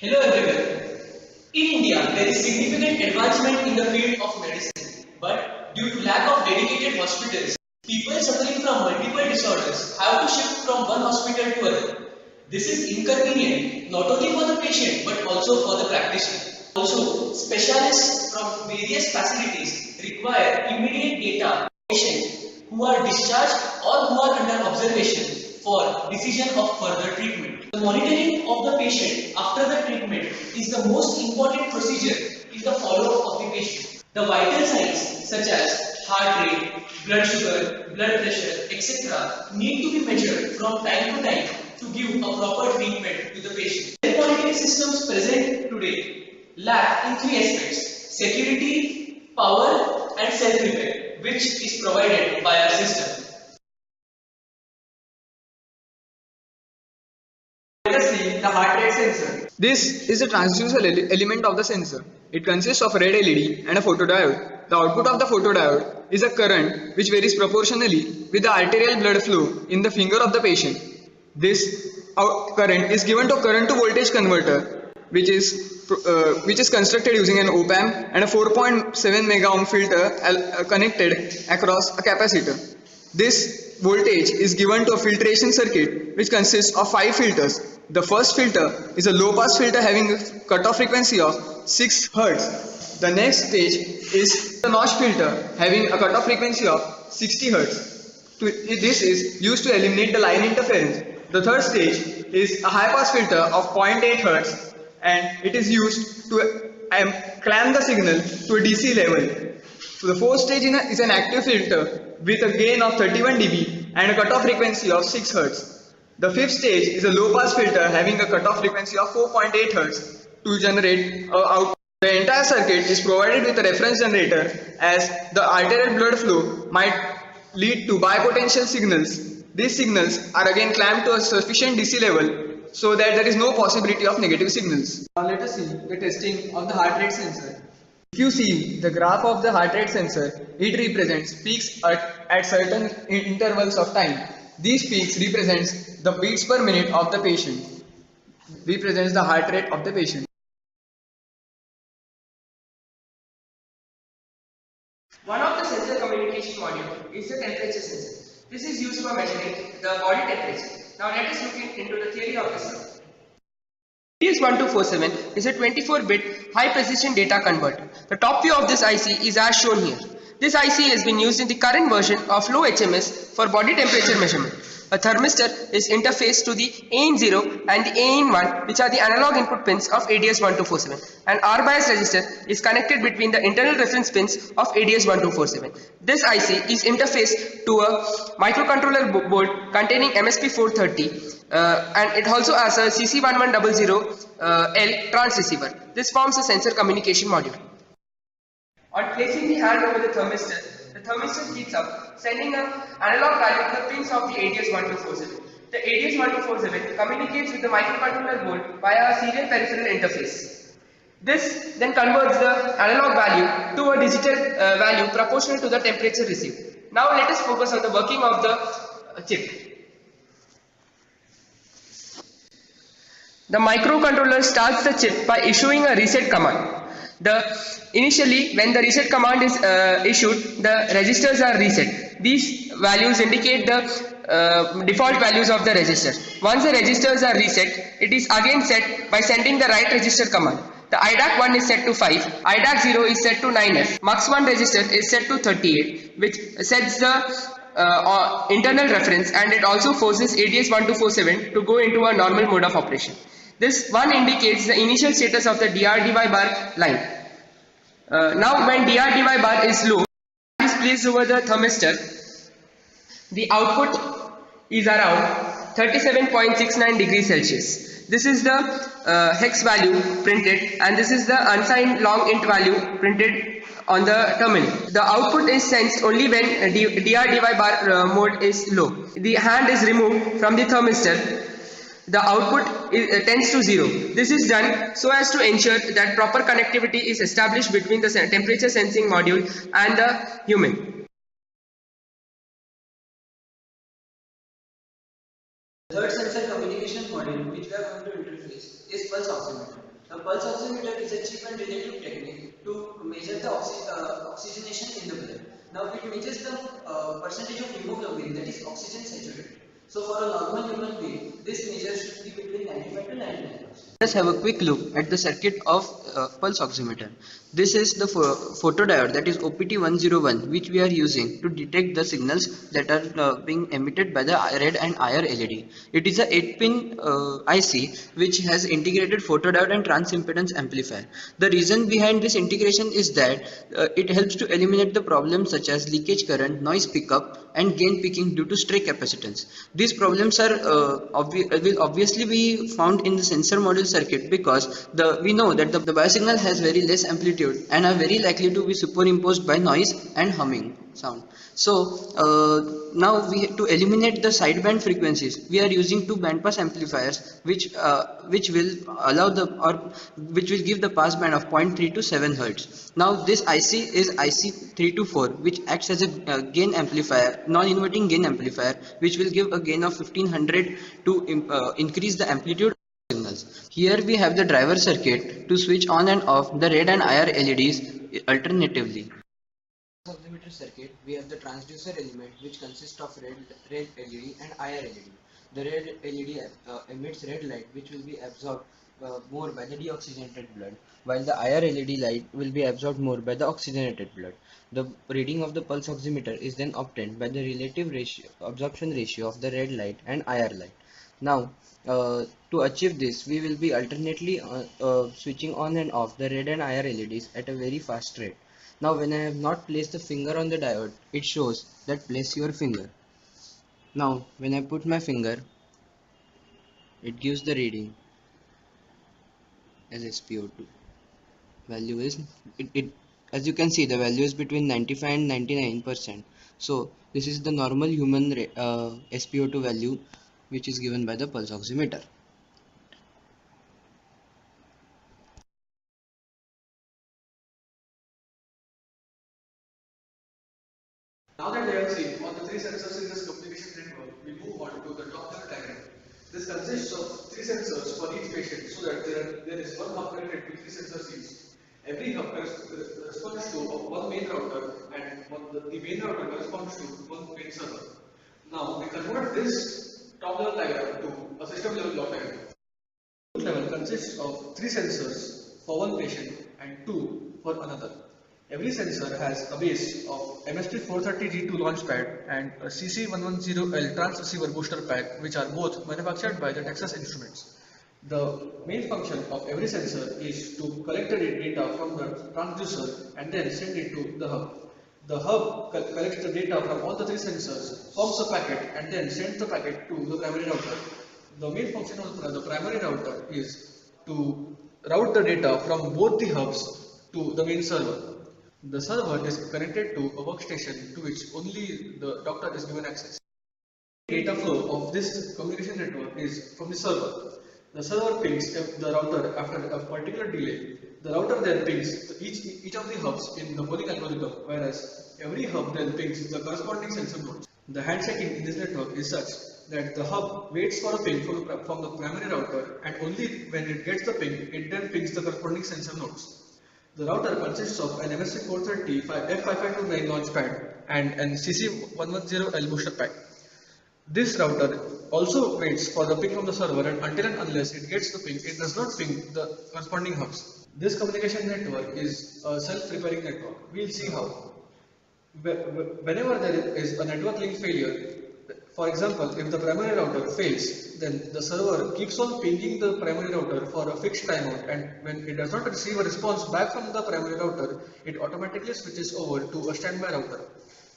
Hello everyone. In India, there is significant advancement in the field of medicine, but due to lack of dedicated hospitals, people suffering from multiple disorders have to shift from one hospital to another. This is inconvenient not only for the patient but also for the practitioner. Also, specialists from various facilities require immediate data on patients who are discharged or who are under observation for decision of further treatment. The monitoring of the patient after the treatment is the most important procedure in the follow-up of the patient. The vital signs such as heart rate, blood sugar, blood pressure, etc. need to be measured from time to time to give a proper treatment to the patient. The monitoring systems present today lack in three aspects: security, power and self-repair, which is provided by our system. Let us see the heart rate sensor. This is a transducer element of the sensor. It consists of a red LED and a photodiode. The output of the photodiode is a current which varies proportionally with the arterial blood flow in the finger of the patient. This current is given to a current to voltage converter which is constructed using an op-amp and a 4.7 mega ohm filter connected across a capacitor. This voltage is given to a filtration circuit which consists of 5 filters. The first filter is a low pass filter having a cutoff frequency of 6 Hz. The next stage is the notch filter having a cutoff frequency of 60 Hz. This is used to eliminate the line interference. The third stage is a high pass filter of 0.8 Hz and it is used to clamp the signal to a DC level. So the fourth stage is an active filter with a gain of 31 dB and a cutoff frequency of 6 Hz. The fifth stage is a low pass filter having a cutoff frequency of 4.8 Hz to generate output. The entire circuit is provided with a reference generator as the arterial blood flow might lead to bipotential signals. These signals are again clamped to a sufficient DC level so that there is no possibility of negative signals. Now let us see the testing of the heart rate sensor. If you see the graph of the heart rate sensor, it represents peaks at certain intervals of time. These peaks represents the beats per minute of the patient. Represents the heart rate of the patient. One of the sensor communication module is the temperature sensor. This is used for measuring the body temperature. Now let us look into the theory of this. ADS1247 is a 24-bit high-precision data converter. The top view of this IC is as shown here. This IC has been used in the current version of low HMS for body temperature measurement. A thermistor is interfaced to the AN0 and the AN1, which are the analog input pins of ADS1247. An R-bias resistor is connected between the internal reference pins of ADS1247. This IC is interfaced to a microcontroller board containing MSP430 and it also has a CC1100L transceiver. This forms a sensor communication module. On placing the hand over the thermistor heats up, sending an analog value to the pins of the ADS1247. The ADS1247 communicates with the microcontroller board via a serial peripheral interface. This then converts the analog value to a digital value proportional to the temperature received. Now let us focus on the working of the chip. The microcontroller starts the chip by issuing a reset command. Initially, when the reset command is issued, the registers are reset. These values indicate the default values of the register. Once the registers are reset, it is again set by sending the write register command. The IDAC1 is set to 5, IDAC0 is set to 9F, MUX1 register is set to 38, which sets the internal reference, and it also forces ADS1247 to go into a normal mode of operation. This one indicates the initial status of the DRDY bar line. Now when DRDY bar is low, it is placed over the thermistor. The output is around 37.69 degrees Celsius. This is the hex value printed and this is the unsigned long int value printed on the terminal. The output is sensed only when DRDY bar mode is low. The hand is removed from the thermistor. The output tends to 0. This is done so as to ensure that proper connectivity is established between the temperature sensing module and the human. The third sensor communication module which we are going to interface is pulse oximeter. The pulse oximeter is a cheap and relative technique to measure the oxygenation in the blood. Now it measures the percentage of hemoglobin, that is oxygen saturated. So for a normal human being, this measure should be between 95 to 99%. Let's have a quick look at the circuit of pulse oximeter. This is the photodiode, that is OPT101, which we are using to detect the signals that are being emitted by the red and IR LED. It is a 8-pin IC which has integrated photodiode and transimpedance amplifier. The reason behind this integration is that it helps to eliminate the problems such as leakage current, noise pickup and gain peaking due to stray capacitance. These problems are will obviously be found in the sensor module circuit because we know that the biosignal has very less amplitude and are very likely to be superimposed by noise and humming sound. So now to eliminate the sideband frequencies, we are using two bandpass amplifiers which will allow which will give the passband of 0.3 to 7 Hz. Now this IC is IC324, which acts as a gain amplifier, non-inverting gain amplifier, which will give a gain of 1500 to increase the amplitude signals. Here we have the driver circuit to switch on and off the red and IR LEDs alternatively. In the oximeter circuit, we have the transducer element which consists of red LED and IR LED. The red LED emits red light which will be absorbed more by the deoxygenated blood, while the IR LED light will be absorbed more by the oxygenated blood. The reading of the pulse oximeter is then obtained by the relative absorption ratio of the red light and IR light. Now, to achieve this, we will be alternately switching on and off the red and IR LEDs at a very fast rate. Now, when I have not placed the finger on the diode, it shows that place your finger. Now, when I put my finger, it gives the reading as SpO2. Value is, as you can see, the value is between 95 and 99%. So, this is the normal human SpO2 value which is given by the pulse oximeter. Now that we have seen all the three sensors in this communication network, we move on to the top level diagram. This consists of three sensors for each patient so that there is one hub connected to three sensors each. Every hub corresponds to one main router and the main router corresponds to one main server. Now we convert this top level diagram to a system level block diagram. Root level consists of three sensors for one patient and two for another. Every sensor has a base of MSP430G2 launchpad and a CC110L transceiver booster pack, which are both manufactured by the Texas Instruments. The main function of every sensor is to collect the data from the transducer and then send it to the hub. The hub collects the data from all the three sensors, forms a packet and then sends the packet to the primary router. The main function of the primary router is to route the data from both the hubs to the main server. The server is connected to a workstation to which only the doctor is given access. Data flow of this communication network is from the server. The server pings the router after a particular delay. The router then pings each of the hubs in the polling algorithm, whereas every hub then pings the corresponding sensor nodes. The handshaking in this network is such that the hub waits for a ping from the primary router, and only when it gets the ping, it then pings the corresponding sensor nodes. The router consists of an MSP430 F5529 launchpad and an CC110L booster pack. This router also waits for the ping from the server, and until and unless it gets the ping, it does not ping the corresponding hubs. This communication network is a self-repairing network. We'll see how. Whenever there is a network link failure, for example, if the primary router fails, then the server keeps on pinging the primary router for a fixed timeout, and when it does not receive a response back from the primary router, it automatically switches over to a standby router.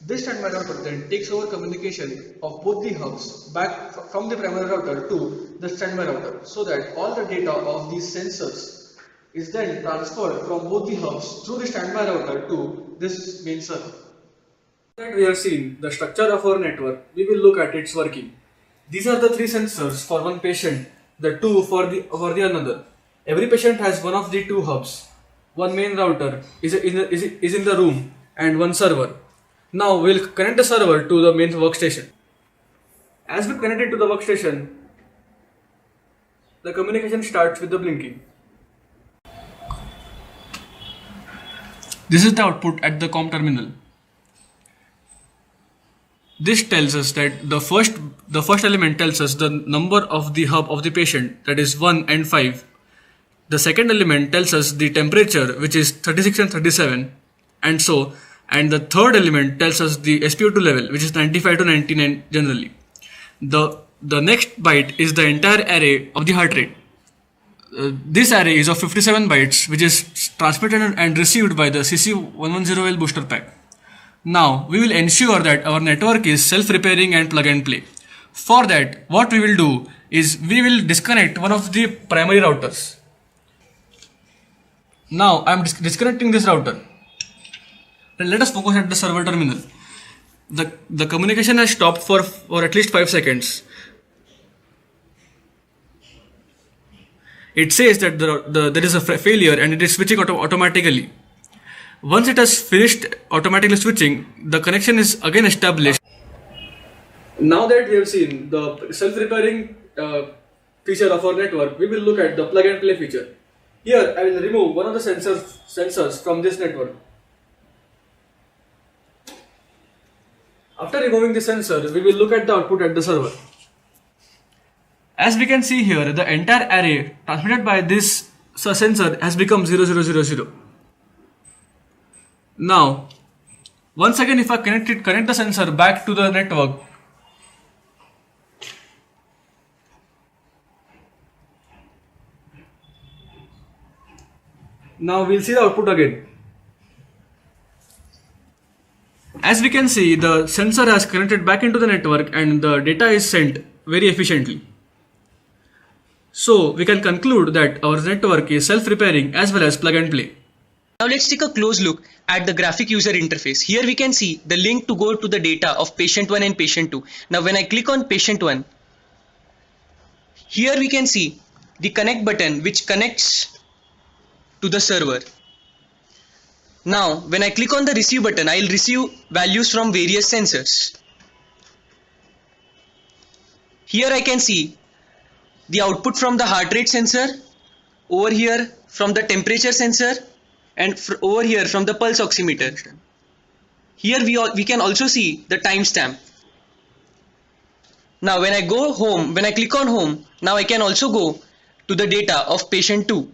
This standby router then takes over communication of both the hubs back from the primary router to the standby router, so that all the data of these sensors is then transferred from both the hubs through the standby router to this main server. Now that we have seen the structure of our network, we will look at its working. These are the three sensors for one patient, the two for the another. Every patient has one of the two hubs. One main router is in the room and one server. Now we will connect the server to the main workstation. As we connect it to the workstation, the communication starts with the blinking. This is the output at the COM terminal. This tells us that the first element tells us the number of the hub of the patient, that is 1 and 5. The second element tells us the temperature, which is 36 and 37, and so. And the third element tells us the SpO2 level, which is 95 to 99 generally. The next byte is the entire array of the heart rate. This array is of 57 bytes, which is transmitted and received by the CC110L booster pack. Now we will ensure that our network is self-repairing and plug and play. For that, what we will do is we will disconnect one of the primary routers. Now I am disconnecting this router. Then let us focus at the server terminal. The communication has stopped for at least 5 seconds. It says that there is a failure and it is switching automatically. Once it has finished automatically switching, the connection is again established. Now that we have seen the self-repairing feature of our network, we will look at the plug and play feature. Here I will remove one of the sensors from this network. After removing the sensor, we will look at the output at the server. As we can see here, the entire array transmitted by this sensor has become 0000. Now, once again, if I connect the sensor back to the network, now we'll see the output again. As we can see, the sensor has connected back into the network and the data is sent very efficiently. So we can conclude that our network is self-repairing as well as plug and play. Now let's take a close look at the graphic user interface. Here we can see the link to go to the data of patient 1 and patient 2. Now when I click on patient 1, here we can see the connect button which connects to the server. Now when I click on the receive button, I will receive values from various sensors. Here I can see the output from the heart rate sensor, over here from the temperature sensor, and over here from the pulse oximeter. Here we can also see the timestamp. Now when I go home, when I click on home, now I can also go to the data of patient 2.